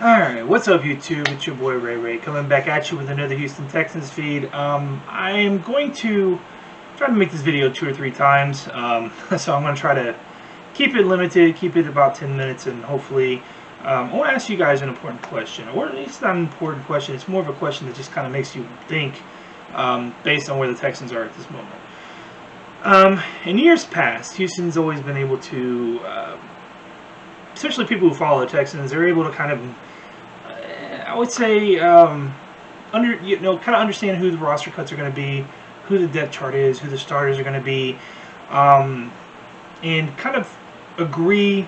Alright, what's up YouTube? It's your boy Ray coming back at you with another Houston Texans feed. I am going to try to make this video 2 or 3 times, so I'm going to try to keep it limited, keep it about 10 minutes, and hopefully I want to ask you guys an important question. Or it's not an important question, it's more of a question that just kind of makes you think based on where the Texans are at this moment. In years past, Houston's always been able to, especially people who follow the Texans, they're able to kind of, I would say, kind of understand who the roster cuts are going to be, who the depth chart is, who the starters are going to be, and kind of agree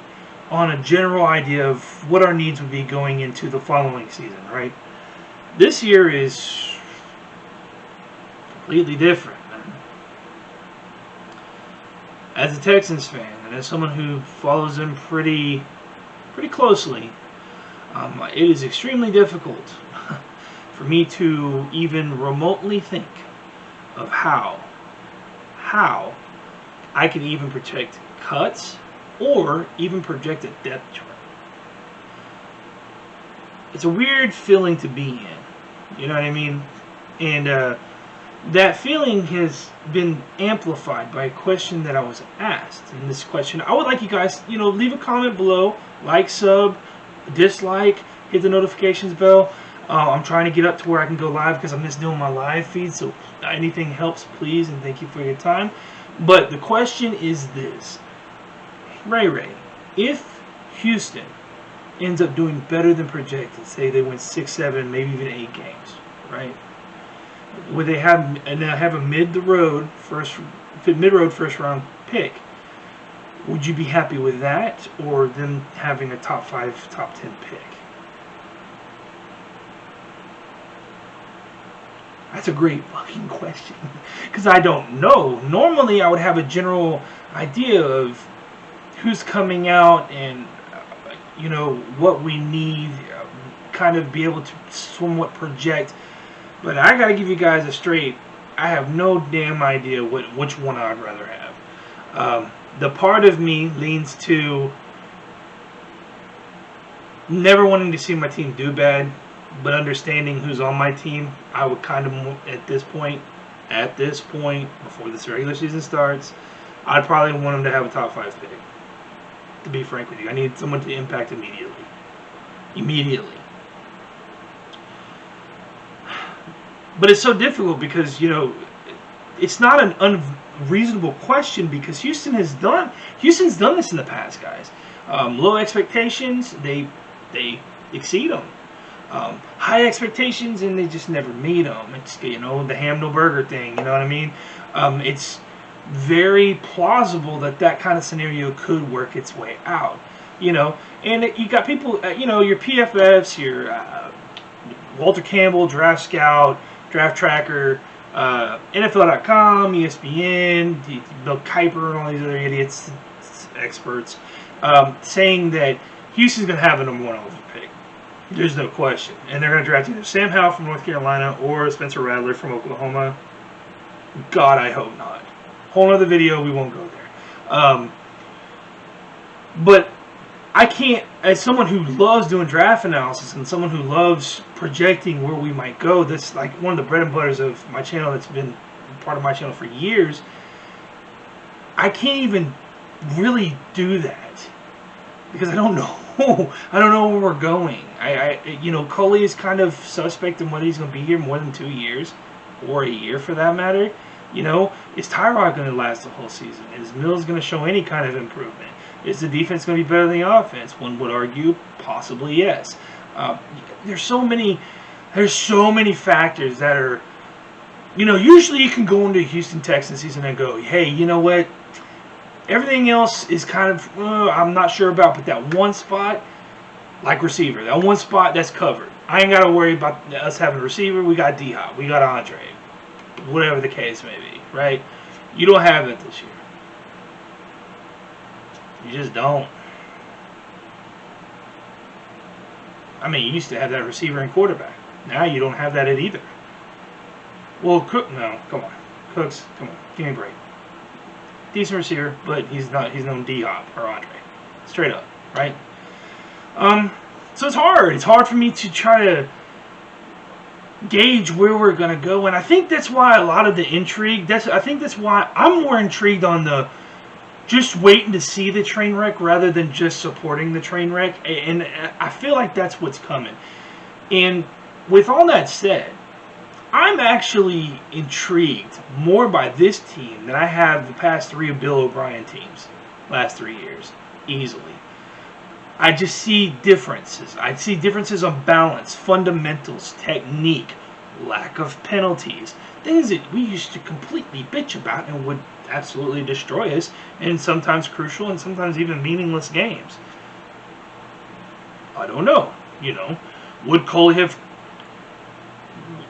on a general idea of what our needs would be going into the following season, right? This year is completely different. As a Texans fan, and as someone who follows them pretty closely, it is extremely difficult for me to even remotely think of how I can even project cuts or even project a depth chart. It's a weird feeling to be in, you know what I mean? And that feeling has been amplified by a question that I was asked. And this question, I would like you guys, leave a comment below, like, sub, dislike, hit the notifications bell. I'm trying to get up to where I can go live because I miss doing my live feed, so anything helps, please, and thank you for your time. But the question is this: Ray, if Houston ends up doing better than projected, say they win 6, 7, maybe even 8 games, right? Would they have a mid-road first round pick? Would you be happy with that, or them having a top 5, top 10 pick? That's a great fucking question, because I don't know. Normally, I would have a general idea of who's coming out and what we need, kind of be able to somewhat project. But I gotta give you guys a straight, I have no damn idea which one I'd rather have. The part of me leans to never wanting to see my team do bad, but understanding who's on my team. I would kind of, at this point, before this regular season starts, I'd probably want them to have a top 5 pick. To be frank with you, I need someone to impact immediately. But it's so difficult because, it's not an unreasonable question, because Houston's done this in the past, guys. Low expectations, they exceed them. High expectations, and they just never meet them. It's, the ham no burger thing, you know what I mean? It's very plausible that kind of scenario could work its way out, And you got people, your PFFs, your Walter Campbell, Draft Scout, Draft Tracker, NFL.com, ESPN, Bill Kiper, and all these other idiots, experts, saying that Houston's going to have a number 1 overall pick. There's no question. And they're going to draft either Sam Howell from North Carolina or Spencer Rattler from Oklahoma. God, I hope not. Whole other video, we won't go there. But I can't, as someone who loves doing draft analysis and someone who loves projecting where we might go, that's like one of the bread and butters of my channel, that's been part of my channel for years, I can't even really do that because I don't know. I don't know where we're going. Coley is kind of suspect in whether he's going to be here more than 2 years, or a year for that matter. Is Tyrod going to last the whole season? Is Mills going to show any kind of improvement? Is the defense going to be better than the offense? One would argue possibly yes. There's so many factors that are, usually you can go into Houston Texans season and go, hey, you know what? Everything else is kind of, I'm not sure about, but that one spot, like receiver, that one spot, that's covered. I ain't got to worry about us having a receiver. We got D-Hop. We got Andre. Whatever the case may be, right? You don't have it this year. You just don't. I mean, you used to have that receiver and quarterback. Now you don't have that at either. Well, Cook, no, come on. Cooks, come on. Give me a break. Decent receiver, but he's no D-Hop or Andre. Straight up, right? So So it's hard. It's hard for me to try to gauge where we're going to go. And I think that's why a lot of the intrigue, I think that's why I'm more intrigued on the just waiting to see the train wreck rather than just supporting the train wreck. And I feel like that's what's coming. And with all that said, I'm actually intrigued more by this team than I have the past 3 Bill O'Brien teams, last 3 years, easily. I just see differences. I see differences on balance, fundamentals, technique, lack of penalties, things that we used to completely bitch about and would absolutely destroy us in sometimes crucial and sometimes even meaningless games. I don't know, Would Cole have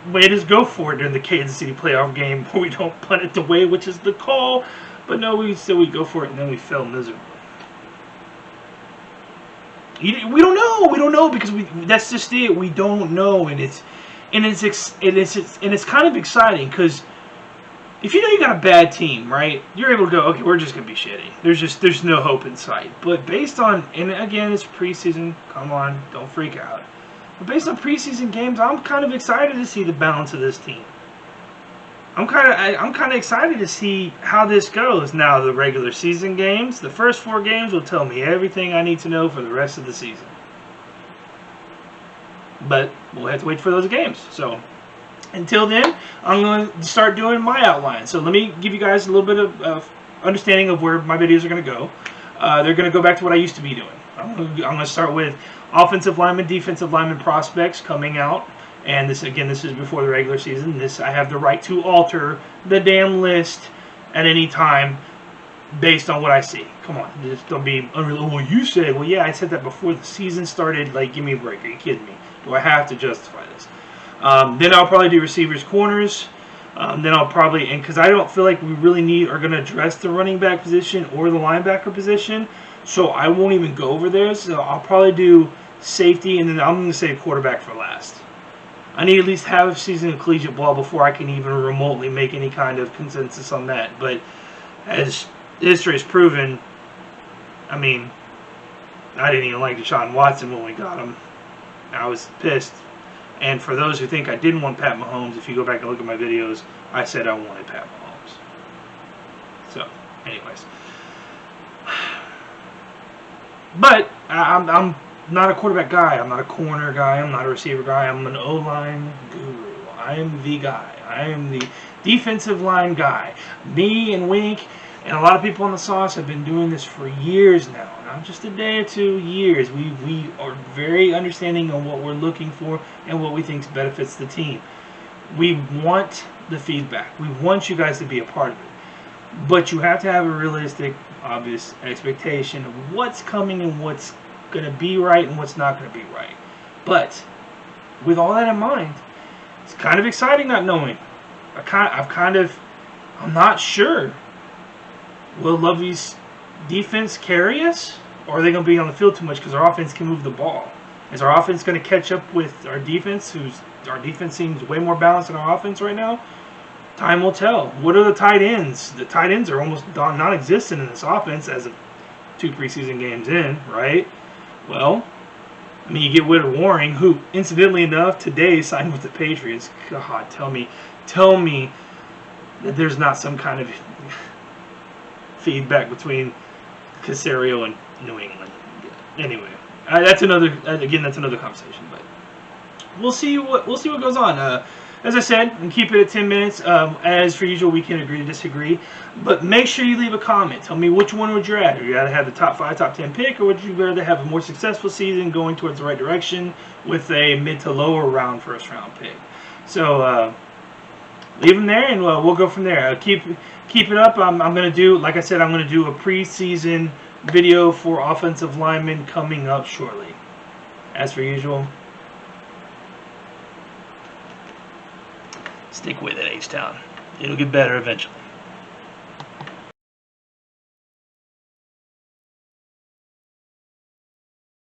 made us go for it during the Kansas City playoff game where we don't punt it away, which is the call? But no, we go for it and then we fell miserably. We don't know. We don't know because that's just it. We don't know, and it's kind of exciting because if you got a bad team, right, you're able to go, okay, we're just gonna be shitty. There's no hope in sight. But based on, and again, it's preseason. Come on, don't freak out. But based on preseason games, I'm kind of excited to see the balance of this team. I'm kind of excited to see how this goes. Now, the regular season games, the first 4 games will tell me everything I need to know for the rest of the season. But we'll have to wait for those games. So until then, I'm going to start doing my outline. So let me give you guys a little bit of understanding of where my videos are going to go. They're going to go back to what I used to be doing. I'm going to start with offensive lineman, defensive lineman prospects coming out. And this is before the regular season. I have the right to alter the damn list at any time based on what I see. Come on, just don't be unreal. Well, you said, well, yeah, I said that before the season started. Like, give me a break. Are you kidding me? Do I have to justify this? Then I'll probably do receivers, corners. Then I'll probably, and because I don't feel like we really are going to address the running back position or the linebacker position, so I won't even go over there. So I'll probably do safety, and then I'm going to say quarterback for last. I need to at least have a season of collegiate ball before I can even remotely make any kind of consensus on that. But as history has proven, I mean, I didn't even like Deshaun Watson when we got him. I was pissed. And for those who think I didn't want Pat Mahomes, if you go back and look at my videos, I said I wanted Pat Mahomes. So, anyways. But I'm not a quarterback guy. I'm not a corner guy. I'm not a receiver guy. I'm an O-line guru. I am the guy. I am the defensive line guy. Me and Wink and a lot of people on the sauce have been doing this for years now. Not just a day or 2 years. We are very understanding of what we're looking for and what we think benefits the team. We want the feedback. We want you guys to be a part of it. But you have to have a realistic, obvious expectation of what's coming and what's going to be right and what's not going to be right. But with all that in mind, it's kind of exciting not knowing. I'm not sure. Will Lovey's defense carry us, or are they going to be on the field too much because our offense can move the ball? Is our offense going to catch up with our defense? Our defense seems way more balanced than our offense right now. Time will tell. What are the tight ends? The tight ends are almost non-existent in this offense as of 2 preseason games in, right? Well, I mean, you get Whitter Waring, who, incidentally enough, today signed with the Patriots. God, tell me that there's not some kind of feedback between Caserio and New England. Anyway, that's another conversation. But we'll see what goes on. As I said, and keep it at 10 minutes. As for usual, we can agree to disagree. But make sure you leave a comment. Tell me which one would you rather. Would you rather have the top 5, top 10 pick, or would you rather have a more successful season going towards the right direction with a mid to lower round first round pick? So leave them there, and we'll go from there. Keep it up. I'm going to do, like I said, I'm going to do a preseason video for offensive linemen coming up shortly. As for usual, stick with it, H-Town. It'll get better eventually.